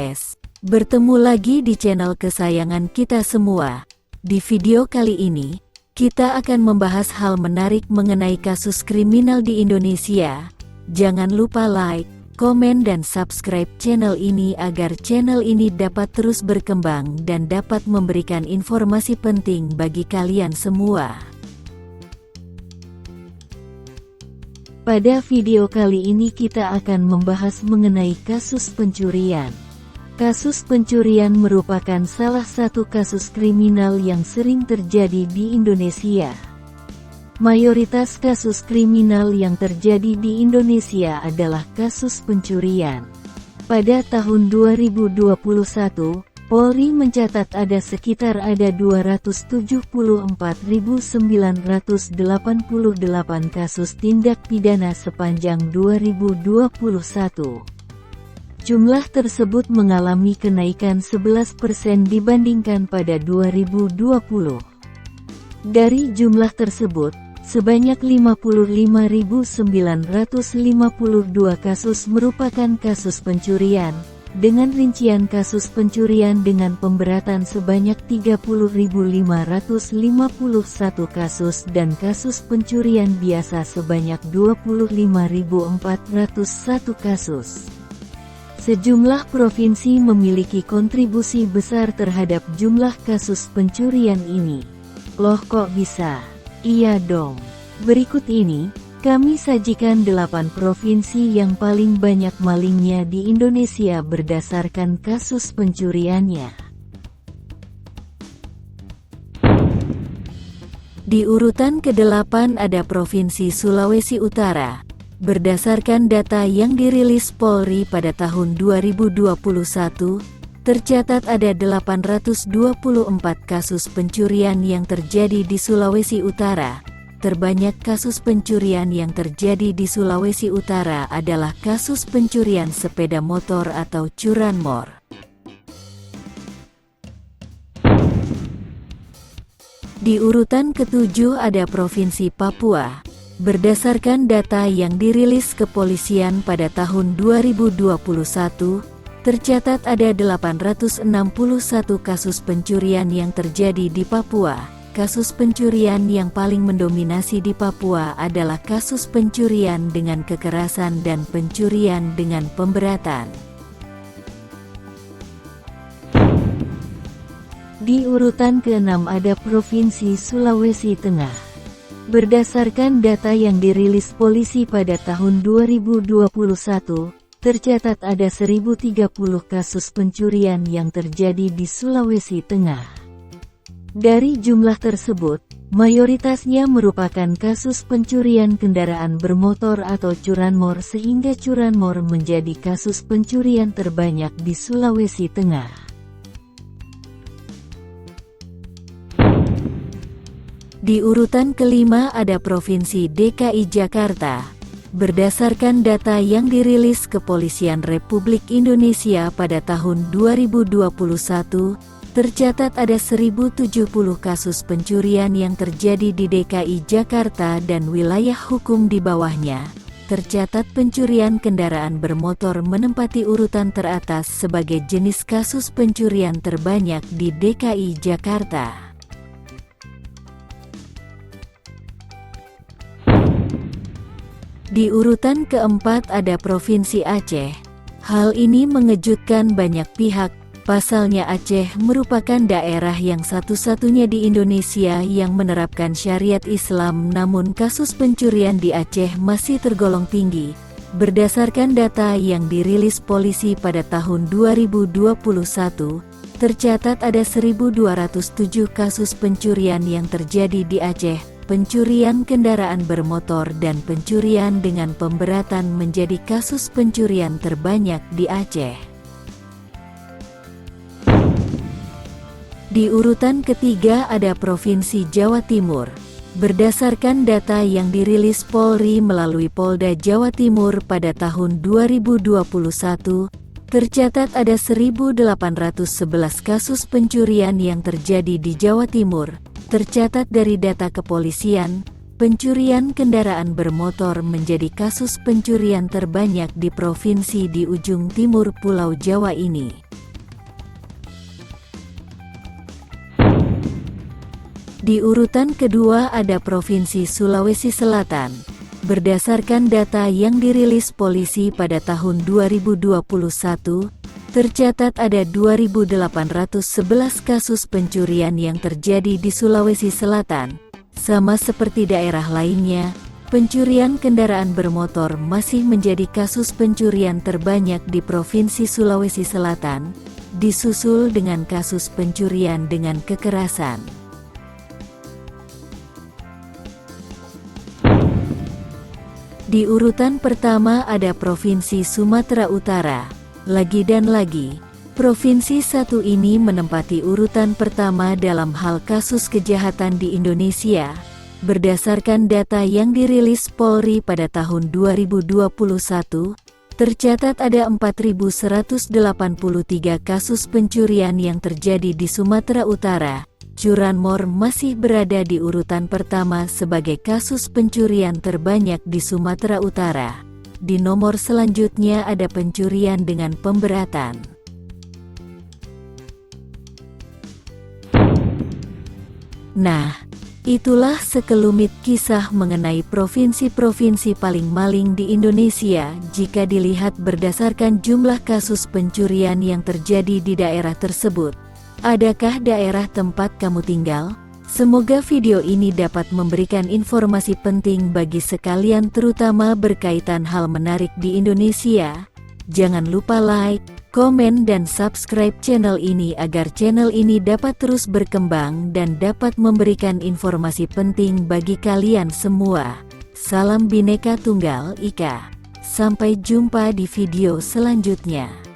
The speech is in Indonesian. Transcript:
guys, bertemu lagi di channel kesayangan kita semua. Di video kali ini, kita akan membahas hal menarik mengenai kasus kriminal di Indonesia. Jangan lupa like, komen dan subscribe channel ini agar channel ini dapat terus berkembang dan dapat memberikan informasi penting bagi kalian semua. Pada video kali ini kita akan membahas mengenai kasus pencurian. Kasus pencurian merupakan salah satu kasus kriminal yang sering terjadi di Indonesia. Mayoritas kasus kriminal yang terjadi di Indonesia adalah kasus pencurian. Pada tahun 2021, Polri mencatat ada sekitar 274.988 kasus tindak pidana sepanjang 2021. Jumlah tersebut mengalami kenaikan 11% dibandingkan pada 2020. Dari jumlah tersebut, sebanyak 55.952 kasus merupakan kasus pencurian, dengan rincian kasus pencurian dengan pemberatan sebanyak 30.551 kasus dan kasus pencurian biasa sebanyak 25.401 kasus. Sejumlah provinsi memiliki kontribusi besar terhadap jumlah kasus pencurian ini. Loh kok bisa? Iya dong. Berikut ini kami sajikan 8 provinsi yang paling banyak malingnya di Indonesia berdasarkan kasus pencuriannya. Di urutan ke-8 ada Provinsi Sulawesi Utara. Berdasarkan data yang dirilis Polri pada tahun 2021, tercatat ada 824 kasus pencurian yang terjadi di Sulawesi Utara. Terbanyak kasus pencurian yang terjadi di Sulawesi Utara adalah kasus pencurian sepeda motor atau curanmor. Di urutan ke-7 ada Provinsi Papua. Berdasarkan data yang dirilis kepolisian pada tahun 2021, tercatat ada 861 kasus pencurian yang terjadi di Papua. Kasus pencurian yang paling mendominasi di Papua adalah kasus pencurian dengan kekerasan dan pencurian dengan pemberatan. Di urutan ke-6 ada Provinsi Sulawesi Tengah. Berdasarkan data yang dirilis polisi pada tahun 2021, tercatat ada 1030 kasus pencurian yang terjadi di Sulawesi Tengah. Dari jumlah tersebut, mayoritasnya merupakan kasus pencurian kendaraan bermotor atau curanmor sehingga curanmor menjadi kasus pencurian terbanyak di Sulawesi Tengah. Di urutan ke-5 ada Provinsi DKI Jakarta. Berdasarkan data yang dirilis Kepolisian Republik Indonesia pada tahun 2021, tercatat ada 1070 kasus pencurian yang terjadi di DKI Jakarta dan wilayah hukum di bawahnya. Tercatat pencurian kendaraan bermotor menempati urutan teratas sebagai jenis kasus pencurian terbanyak di DKI Jakarta. Di urutan ke-4 ada Provinsi Aceh. Hal ini mengejutkan banyak pihak. Pasalnya Aceh merupakan daerah yang satu-satunya di Indonesia yang menerapkan syariat Islam, namun kasus pencurian di Aceh masih tergolong tinggi. Berdasarkan data yang dirilis polisi pada tahun 2021, tercatat ada 1.207 kasus pencurian yang terjadi di Aceh. Pencurian kendaraan bermotor dan pencurian dengan pemberatan menjadi kasus pencurian terbanyak di Aceh. Di urutan ke-3 ada Provinsi Jawa Timur. Berdasarkan data yang dirilis Polri melalui Polda Jawa Timur pada tahun 2021, tercatat ada 1.811 kasus pencurian yang terjadi di Jawa Timur. Tercatat dari data kepolisian, pencurian kendaraan bermotor menjadi kasus pencurian terbanyak di provinsi di ujung timur Pulau Jawa ini. Di urutan kedua ada Provinsi Sulawesi Selatan. Berdasarkan data yang dirilis polisi pada tahun 2021, tercatat ada 2.811 kasus pencurian yang terjadi di Sulawesi Selatan. Sama seperti daerah lainnya, pencurian kendaraan bermotor masih menjadi kasus pencurian terbanyak di Provinsi Sulawesi Selatan, disusul dengan kasus pencurian dengan kekerasan. Di urutan pertama ada Provinsi Sumatera Utara. Lagi dan lagi, provinsi satu ini menempati urutan pertama dalam hal kasus kejahatan di Indonesia. Berdasarkan data yang dirilis Polri pada tahun 2021, tercatat ada 4.183 kasus pencurian yang terjadi di Sumatera Utara. Curanmor masih berada di urutan pertama sebagai kasus pencurian terbanyak di Sumatera Utara. Di nomor selanjutnya ada pencurian dengan pemberatan. Nah, itulah sekelumit kisah mengenai provinsi-provinsi paling maling di Indonesia jika dilihat berdasarkan jumlah kasus pencurian yang terjadi di daerah tersebut. Adakah daerah tempat kamu tinggal? Semoga video ini dapat memberikan informasi penting bagi sekalian, terutama berkaitan hal menarik di Indonesia. Jangan lupa like, komen dan subscribe channel ini agar channel ini dapat terus berkembang dan dapat memberikan informasi penting bagi kalian semua. Salam Bhinneka Tunggal Ika. Sampai jumpa di video selanjutnya.